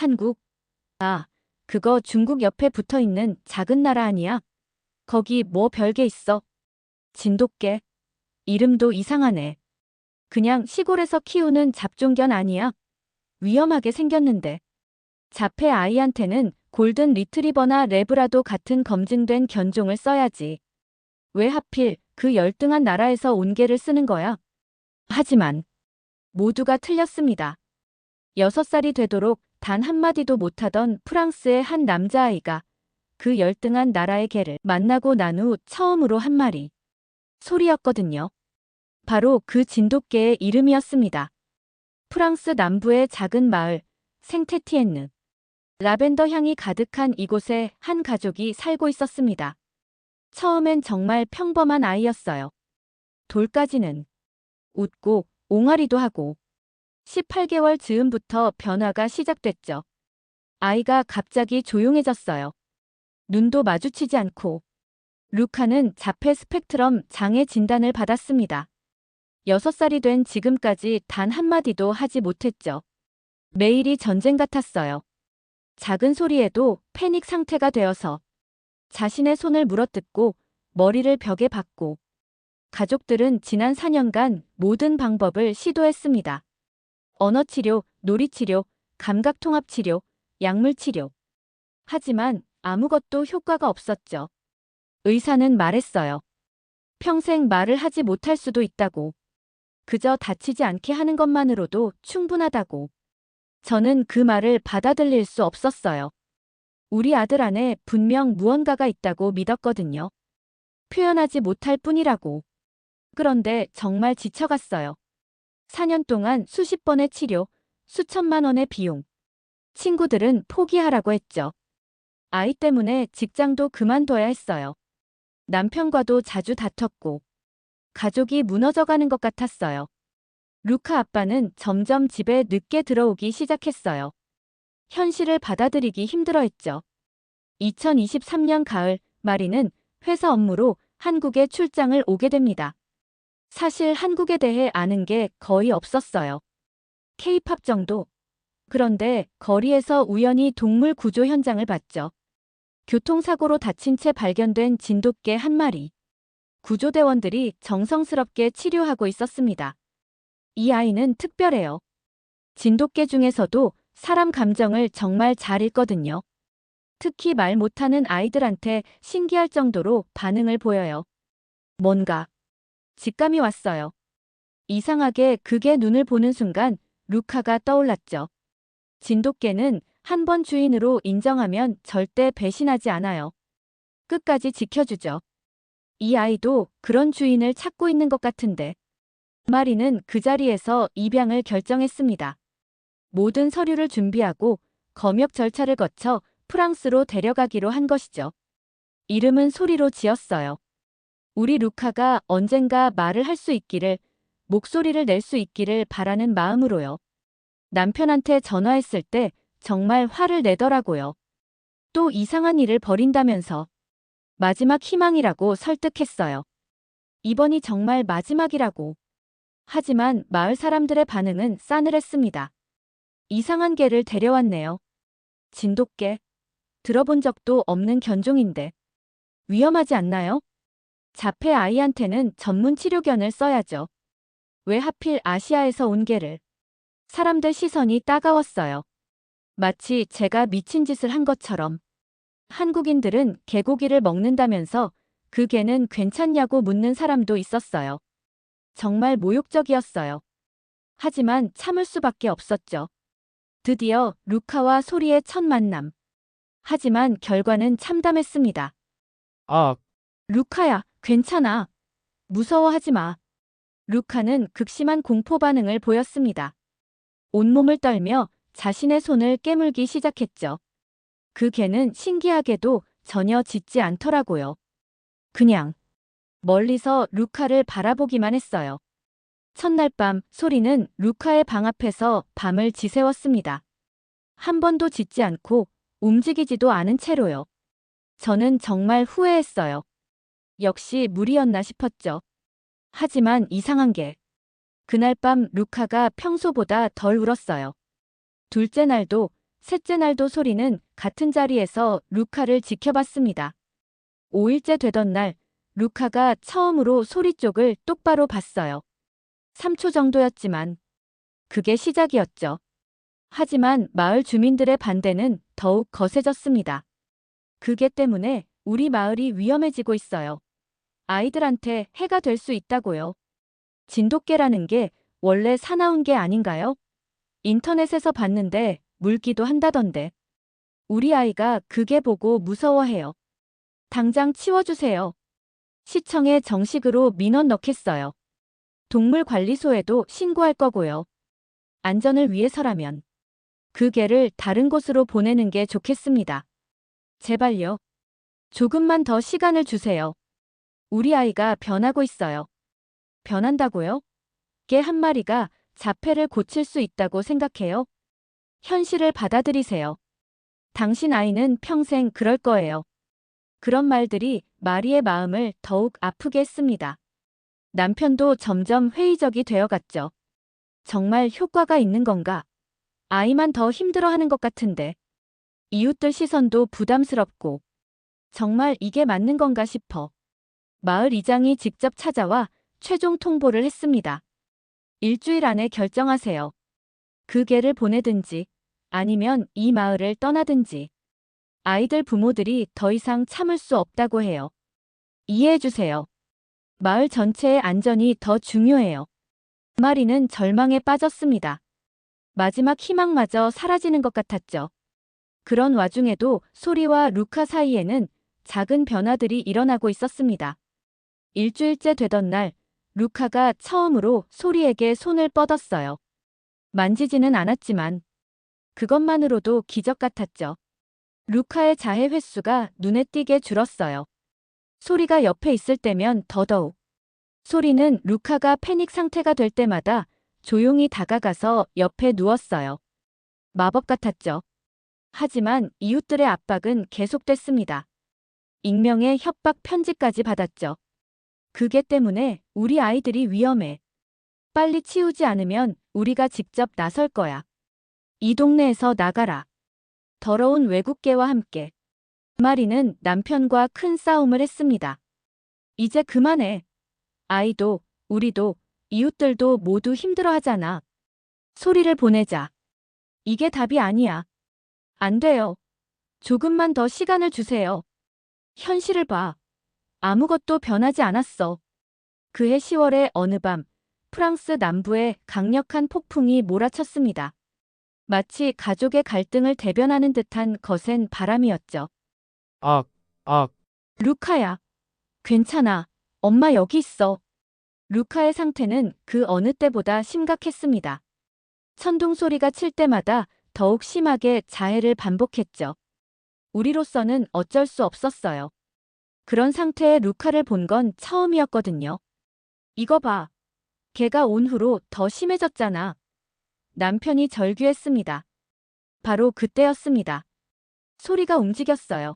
한국? 아, 그거 중국 옆에 붙어 있는 작은 나라 아니야? 거기 뭐 별게 있어? 진돗개? 이름도 이상하네. 그냥 시골에서 키우는 잡종견 아니야? 위험하게 생겼는데. 자폐 아이한테는 골든 리트리버나 레브라도 같은 검증된 견종을 써야지. 왜 하필 그 열등한 나라에서 온 개를 쓰는 거야? 하지만 모두가 틀렸습니다. 6살이 되도록 단 한마디도 못하던 프랑스의 한 남자아이가 그 열등한 나라의 개를 만나고 난 후 처음으로 한 말이 소리였거든요. 바로 그 진돗개의 이름이었습니다. 프랑스 남부의 작은 마을 생테티엔느. 라벤더 향이 가득한 이곳에 한 가족이 살고 있었습니다. 처음엔 정말 평범한 아이였어요. 돌까지는 웃고 옹알이도 하고 18개월 즈음부터 변화가 시작됐죠. 아이가 갑자기 조용해졌어요. 눈도 마주치지 않고. 루카는 자폐 스펙트럼 장애 진단을 받았습니다. 6살이 된 지금까지 단 한마디도 하지 못했죠. 매일이 전쟁 같았어요. 작은 소리에도 패닉 상태가 되어서 자신의 손을 물어뜯고 머리를 벽에 박고. 가족들은 지난 4년간 모든 방법을 시도했습니다. 언어치료, 놀이치료, 감각통합치료, 약물치료. 하지만 아무것도 효과가 없었죠. 의사는 말했어요. 평생 말을 하지 못할 수도 있다고. 그저 다치지 않게 하는 것만으로도 충분하다고. 저는 그 말을 받아들일 수 없었어요. 우리 아들 안에 분명 무언가가 있다고 믿었거든요. 표현하지 못할 뿐이라고. 그런데 정말 지쳐갔어요. 4년 동안 수십 번의 치료, 수천만 원의 비용. 친구들은 포기하라고 했죠. 아이 때문에 직장도 그만둬야 했어요. 남편과도 자주 다퉜고. 가족이 무너져가는 것 같았어요. 루카 아빠는 점점 집에 늦게 들어오기 시작했어요. 현실을 받아들이기 힘들어했죠. 2023년 가을, 마리는 회사 업무로 한국에 출장을 오게 됩니다. 사실 한국에 대해 아는 게 거의 없었어요. K-팝 정도. 그런데 거리에서 우연히 동물 구조 현장을 봤죠. 교통사고로 다친 채 발견된 진돗개 한 마리. 구조대원들이 정성스럽게 치료하고 있었습니다. 이 아이는 특별해요. 진돗개 중에서도 사람 감정을 정말 잘 읽거든요. 특히 말 못하는 아이들한테 신기할 정도로 반응을 보여요. 뭔가 직감이 왔어요. 이상하게 그게 눈을 보는 순간 루카가 떠올랐죠. 진돗개는 한 번 주인으로 인정하면 절대 배신하지 않아요. 끝까지 지켜주죠. 이 아이도 그런 주인을 찾고 있는 것 같은데. 마리는 그 자리에서 입양을 결정했습니다. 모든 서류를 준비하고 검역 절차를 거쳐 프랑스로 데려가기로 한 것이죠. 이름은 소리로 지었어요. 우리 루카가 언젠가 말을 할 수 있기를, 목소리를 낼 수 있기를 바라는 마음으로요. 남편한테 전화했을 때 정말 화를 내더라고요. 또 이상한 일을 벌인다면서. 마지막 희망이라고 설득했어요. 이번이 정말 마지막이라고. 하지만 마을 사람들의 반응은 싸늘했습니다. 이상한 개를 데려왔네요. 진돗개. 들어본 적도 없는 견종인데. 위험하지 않나요? 자폐 아이한테는 전문 치료견을 써야죠. 왜 하필 아시아에서 온 개를. 사람들 시선이 따가웠어요. 마치 제가 미친 짓을 한 것처럼. 한국인들은 개고기를 먹는다면서 그 개는 괜찮냐고 묻는 사람도 있었어요. 정말 모욕적이었어요. 하지만 참을 수밖에 없었죠. 드디어 루카와 소리의 첫 만남. 하지만 결과는 참담했습니다. 아, 루카야, 괜찮아. 무서워하지 마. 루카는 극심한 공포 반응을 보였습니다. 온몸을 떨며 자신의 손을 깨물기 시작했죠. 그 개는 신기하게도 전혀 짖지 않더라고요. 그냥 멀리서 루카를 바라보기만 했어요. 첫날 밤 소리는 루카의 방 앞에서 밤을 지새웠습니다. 한 번도 짖지 않고 움직이지도 않은 채로요. 저는 정말 후회했어요. 역시 무리였나 싶었죠. 하지만 이상한 게 그날 밤 루카가 평소보다 덜 울었어요. 둘째 날도 셋째 날도 소리는 같은 자리에서 루카를 지켜봤습니다. 5일째 되던 날, 루카가 처음으로 소리 쪽을 똑바로 봤어요. 3초 정도였지만 그게 시작이었죠. 하지만 마을 주민들의 반대는 더욱 거세졌습니다. 그게 때문에 우리 마을이 위험해지고 있어요. 아이들한테 해가 될 수 있다고요. 진돗개라는 게 원래 사나운 게 아닌가요? 인터넷에서 봤는데 물기도 한다던데. 우리 아이가 그게 보고 무서워해요. 당장 치워주세요. 시청에 정식으로 민원 넣겠어요. 동물관리소에도 신고할 거고요. 안전을 위해서라면 그 개를 다른 곳으로 보내는 게 좋겠습니다. 제발요. 조금만 더 시간을 주세요. 우리 아이가 변하고 있어요. 변한다고요? 개 한 마리가 자폐를 고칠 수 있다고 생각해요? 현실을 받아들이세요. 당신 아이는 평생 그럴 거예요. 그런 말들이 마리의 마음을 더욱 아프게 했습니다. 남편도 점점 회의적이 되어갔죠. 정말 효과가 있는 건가? 아이만 더 힘들어하는 것 같은데. 이웃들 시선도 부담스럽고 정말 이게 맞는 건가 싶어. 마을 이장이 직접 찾아와 최종 통보를 했습니다. 일주일 안에 결정하세요. 그 개를 보내든지 아니면 이 마을을 떠나든지. 아이들 부모들이 더 이상 참을 수 없다고 해요. 이해해주세요. 마을 전체의 안전이 더 중요해요. 마리는 절망에 빠졌습니다. 마지막 희망마저 사라지는 것 같았죠. 그런 와중에도 소리와 루카 사이에는 작은 변화들이 일어나고 있었습니다. 일주일째 되던 날, 루카가 처음으로 소리에게 손을 뻗었어요. 만지지는 않았지만 그것만으로도 기적 같았죠. 루카의 자해 횟수가 눈에 띄게 줄었어요. 소리가 옆에 있을 때면 더더욱. 소리는 루카가 패닉 상태가 될 때마다 조용히 다가가서 옆에 누웠어요. 마법 같았죠. 하지만 이웃들의 압박은 계속됐습니다. 익명의 협박 편지까지 받았죠. 그게 때문에 우리 아이들이 위험해. 빨리 치우지 않으면 우리가 직접 나설 거야. 이 동네에서 나가라. 더러운 외국계와 함께. 마리는 남편과 큰 싸움을 했습니다. 이제 그만해. 아이도, 우리도, 이웃들도 모두 힘들어하잖아. 소리를 보내자. 이게 답이 아니야. 안 돼요. 조금만 더 시간을 주세요. 현실을 봐. 아무것도 변하지 않았어. 그해 10월의 어느 밤, 프랑스 남부에 강력한 폭풍이 몰아쳤습니다. 마치 가족의 갈등을 대변하는 듯한 거센 바람이었죠. 악, 악, 루카야. 괜찮아. 엄마 여기 있어. 루카의 상태는 그 어느 때보다 심각했습니다. 천둥 소리가 칠 때마다 더욱 심하게 자해를 반복했죠. 우리로서는 어쩔 수 없었어요. 그런 상태의 루카를 본 건 처음이었거든요. 이거 봐. 걔가 온 후로 더 심해졌잖아. 남편이 절규했습니다. 바로 그때였습니다. 소리가 움직였어요.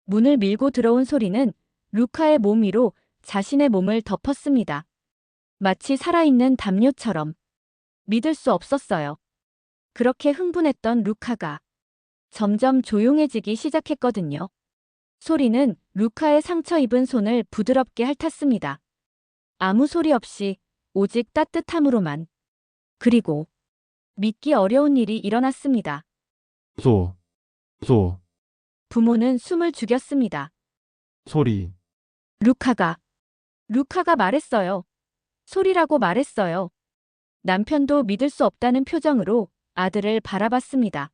문을 밀고 들어온 소리는 루카의 몸 위로 자신의 몸을 덮었습니다. 마치 살아있는 담요처럼. 믿을 수 없었어요. 그렇게 흥분했던 루카가 점점 조용해지기 시작했거든요. 소리는 루카의 상처 입은 손을 부드럽게 핥았습니다. 아무 소리 없이 오직 따뜻함으로만. 그리고 믿기 어려운 일이 일어났습니다. 소, 부모는 숨을 죽였습니다. 소리, 루카가 말했어요. 소리라고 말했어요. 남편도 믿을 수 없다는 표정으로 아들을 바라봤습니다.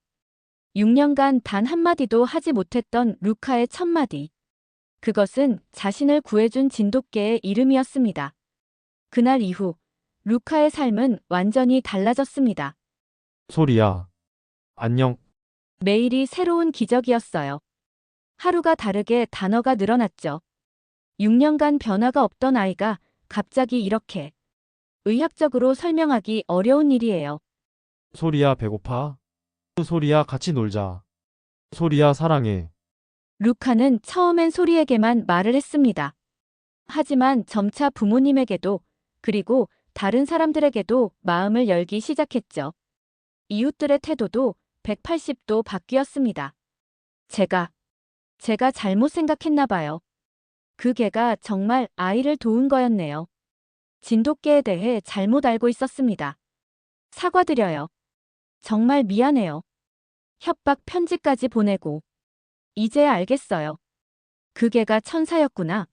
6년간 단 한마디도 하지 못했던 루카의 첫마디. 그것은 자신을 구해준 진돗개의 이름이었습니다. 그날 이후 루카의 삶은 완전히 달라졌습니다. 소리야. 안녕, 매일이 새로운 기적이었어요. 하루가 다르게 단어가 늘어났죠. 6년간 변화가 없던 아이가 갑자기 이렇게. 의학적으로 설명하기 어려운 일이에요. 소리야 배고파? 소리야 같이 놀자. 소리야 사랑해. 루카는 처음엔 소리에게만 말을 했습니다. 하지만 점차 부모님에게도 그리고 다른 사람들에게도 마음을 열기 시작했죠. 이웃들의 태도도 180도 바뀌었습니다. 제가 잘못 생각했나 봐요. 그 개가 정말 아이를 도운 거였네요. 진돗개에 대해 잘못 알고 있었습니다. 사과드려요. 정말 미안해요. 협박 편지까지 보내고. 이제야 알겠어요. 그 개가 천사였구나.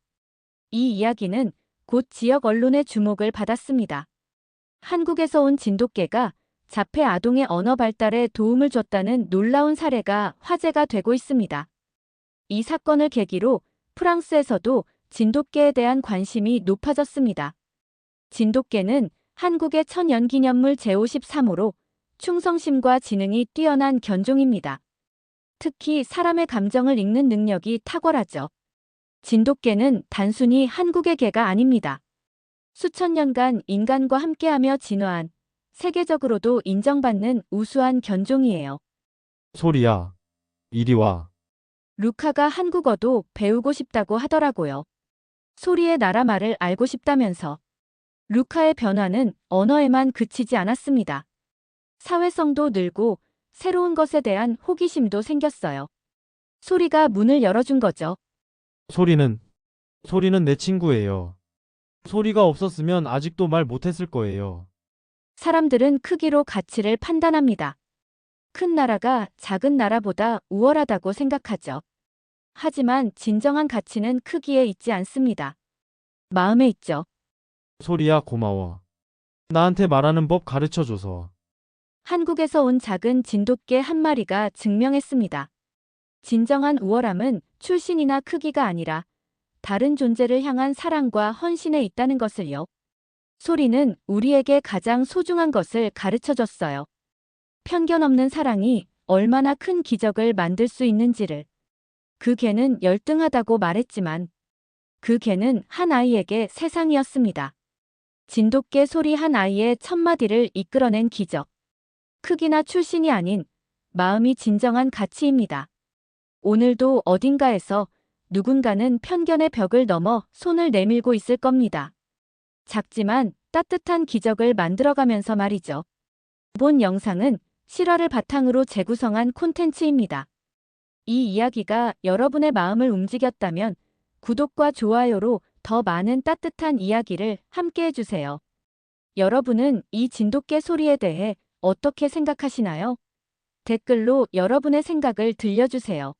이 이야기는 곧 지역 언론의 주목을 받았습니다. 한국에서 온 진돗개가 자폐 아동의 언어 발달에 도움을 줬다는 놀라운 사례가 화제가 되고 있습니다. 이 사건을 계기로 프랑스에서도 진돗개에 대한 관심이 높아졌습니다. 진돗개는 한국의 천연기념물 제53호로 충성심과 지능이 뛰어난 견종입니다. 특히 사람의 감정을 읽는 능력이 탁월하죠. 진돗개는 단순히 한국의 개가 아닙니다. 수천 년간 인간과 함께하며 진화한, 세계적으로도 인정받는 우수한 견종이에요. 소리야, 이리 와. 루카가 한국어도 배우고 싶다고 하더라고요. 소리의 나라 말을 알고 싶다면서. 루카의 변화는 언어에만 그치지 않았습니다. 사회성도 늘고 새로운 것에 대한 호기심도 생겼어요. 소리가 문을 열어준 거죠. 소리는 내 친구예요. 소리가 없었으면 아직도 말 못했을 거예요. 사람들은 크기로 가치를 판단합니다. 큰 나라가 작은 나라보다 우월하다고 생각하죠. 하지만 진정한 가치는 크기에 있지 않습니다. 마음에 있죠. 소리야, 고마워. 나한테 말하는 법 가르쳐줘서. 한국에서 온 작은 진돗개 한 마리가 증명했습니다. 진정한 우월함은 출신이나 크기가 아니라 다른 존재를 향한 사랑과 헌신에 있다는 것을요. 소리는 우리에게 가장 소중한 것을 가르쳐줬어요. 편견 없는 사랑이 얼마나 큰 기적을 만들 수 있는지를. 그 개는 열등하다고 말했지만 그 개는 한 아이에게 세상이었습니다. 진돗개 소리 한 아이의 첫마디를 이끌어낸 기적. 크기나 출신이 아닌 마음이 진정한 가치입니다. 오늘도 어딘가에서 누군가는 편견의 벽을 넘어 손을 내밀고 있을 겁니다. 작지만 따뜻한 기적을 만들어가면서 말이죠. 본 영상은 실화를 바탕으로 재구성한 콘텐츠입니다. 이 이야기가 여러분의 마음을 움직였다면 구독과 좋아요로 더 많은 따뜻한 이야기를 함께 해주세요. 여러분은 이 진돗개 소리에 대해 어떻게 생각하시나요? 댓글로 여러분의 생각을 들려주세요.